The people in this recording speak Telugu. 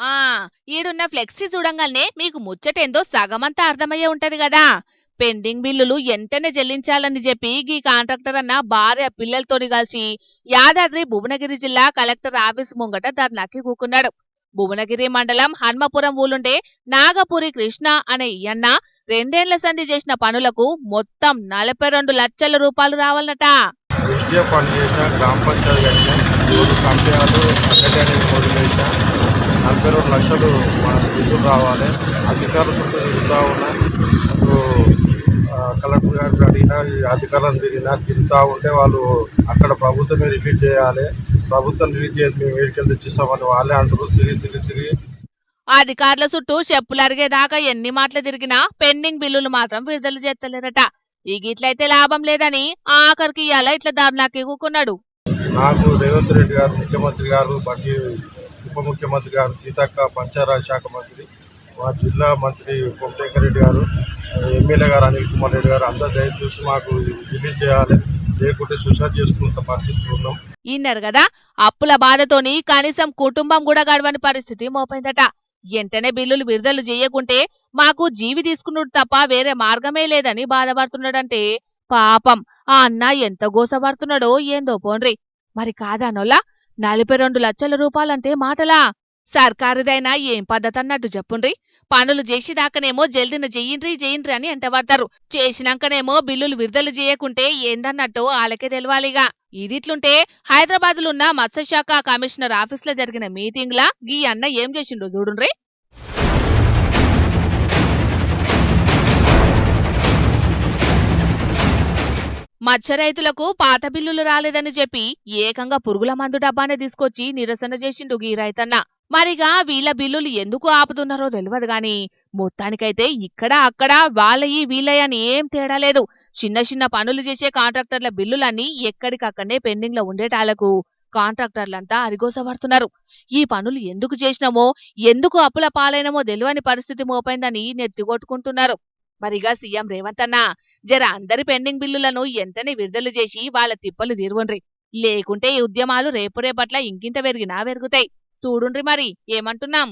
ఆ ఈడున్న ఫ్లెక్సీ చూడంగానే మీకు ముచ్చటేందో సగమంతా అర్థమయ్యే ఉంటది కదా. పెండింగ్ బిల్లులు ఎంటనే చెల్లించాలని చెప్పి గీ కాంట్రాక్టర్ అన్న భార్య పిల్లలతోని కలిసి యాదాద్రి భువనగిరి జిల్లా కలెక్టర్ ఆఫీస్ ముంగట ధర్నాకి కూకున్నాడు. భువనగిరి మండలం హన్మపురం ఊలుండే నాగపురి కృష్ణ అనే ఈయన్న 2 ఏళ్ల సంధి చేసిన పనులకు మొత్తం 42 లక్షల రూపాయలు రావాలట. పని చేసిన గ్రామ పంచాయతీ కట్టిన 3 కంపెనీలు అడ్వర్టైజింగ్ మొదలు చేసిన 42 లక్షలు మన బిల్లులు రావాలి. అధికారులు చుట్టూ తిరుగుతూ ఉన్నా కలెక్టర్ గారికి అడిగినా అధికారులను తిరుగుతూ ఉంటే వాళ్ళు అక్కడ ప్రభుత్వమే రిలీజ్ చేయాలి, ప్రభుత్వం రిలీజ్ చేసి మేము వేడికలు తెచ్చిస్తామని వాళ్ళే అంటారు. తిరిగి అధికారుల చుట్టూ చెప్పులు అరిగేదాకా ఎన్ని మాటలు తిరిగినా పెండింగ్ బిల్లులు మాత్రం విడుదల చేస్తలేరట. ఈ గిట్లయితే లాభం లేదని ఆఖరికి ఇయాల ఇట్లా ధర్నాకి కూకున్నాడు. నాకు రేవంత్ రెడ్డి గారు ముఖ్యమంత్రి గారు, బట్టి ఉప ముఖ్యమంత్రి గారు, సీతక్క పంచాయతీరాజ్ శాఖ మంత్రి, మా జిల్లా మంత్రి కోమటిరెడ్డి రెడ్డి గారు, ఎమ్మెల్యే గారు అనిల్ కుమార్ రెడ్డి గారు అందరూ దయచూసి మాకు రిలీజ్ చేయాలి, లేకుంటే సూసైడ్ చేసుకున్న పరిస్థితులు ఉన్నాం. ఇన్నారు కదా, అప్పుల బాధతోని కనీసం కుటుంబం కూడా గడవని పరిస్థితి మోపైందట. ఎంటనే బిల్లులు విడుదల చేయకుంటే మాకు జీవి తీసుకున్నాడు తప్ప వేరే మార్గమే లేదని బాధపడుతున్నాడంటే పాపం ఆ అన్న ఎంత గోసపడుతున్నాడో ఏందో పోన్రి. మరి కాదానోలా 42 లక్షల రూపాయలంటే మాటలా? సర్కారుదైనా ఏం పద్ధతి అన్నట్టు చెప్పుండ్రి. పనులు చేసేదాకనేమో జల్దిన చెయ్యిండ్రి అని ఎంటబడతారు, చేసినాకనేమో బిల్లులు విడుదల చేయకుంటే ఏందన్నట్టు వాళ్ళకే తెలవాలిగా. ఇదిట్లుంటే హైదరాబాద్లున్న మత్స్యశాఖ కమిషనర్ ఆఫీస్లో జరిగిన మీటింగ్లా గీ అన్న ఏం చేసిండో చూడుండ్రి. మత్స్య రైతులకు పాత బిల్లులు రాలేదని చెప్పి ఏకంగా పురుగుల మందు డబ్బానే తీసుకొచ్చి నిరసన చేసిండు గీ రైతన్న. మరిగా వీళ్ళ బిల్లులు ఎందుకు ఆపుతున్నారో తెలియదు గాని మొత్తానికైతే ఇక్కడ అక్కడ వాళ్ళయి వీళ్ళయని ఏం తేడా లేదు. చిన్న చిన్న పనులు చేసే కాంట్రాక్టర్ల బిల్లులన్నీ ఎక్కడికక్కడనే పెండింగ్ లో ఉండేటాలకు కాంట్రాక్టర్లంతా అరిగోసపడుతున్నారు. ఈ పనులు ఎందుకు చేసినామో, ఎందుకు అప్పుల పాలైనమో తెలియని పరిస్థితి మోపైందని నెత్తికొట్టుకుంటున్నారు. మరిగా సీఎం రేవంత్ అన్న జర అందరి పెండింగ్ బిల్లులను ఎంతనే విడుదల చేసి వాళ్ళ తిప్పలు తీరువండ్రి, లేకుంటే ఈ ఉద్యమాలు రేపట్ల ఇంకింత పెరిగినా పెరుగుతాయి. చూడుండ్రి మరి ఏమంటున్నాం.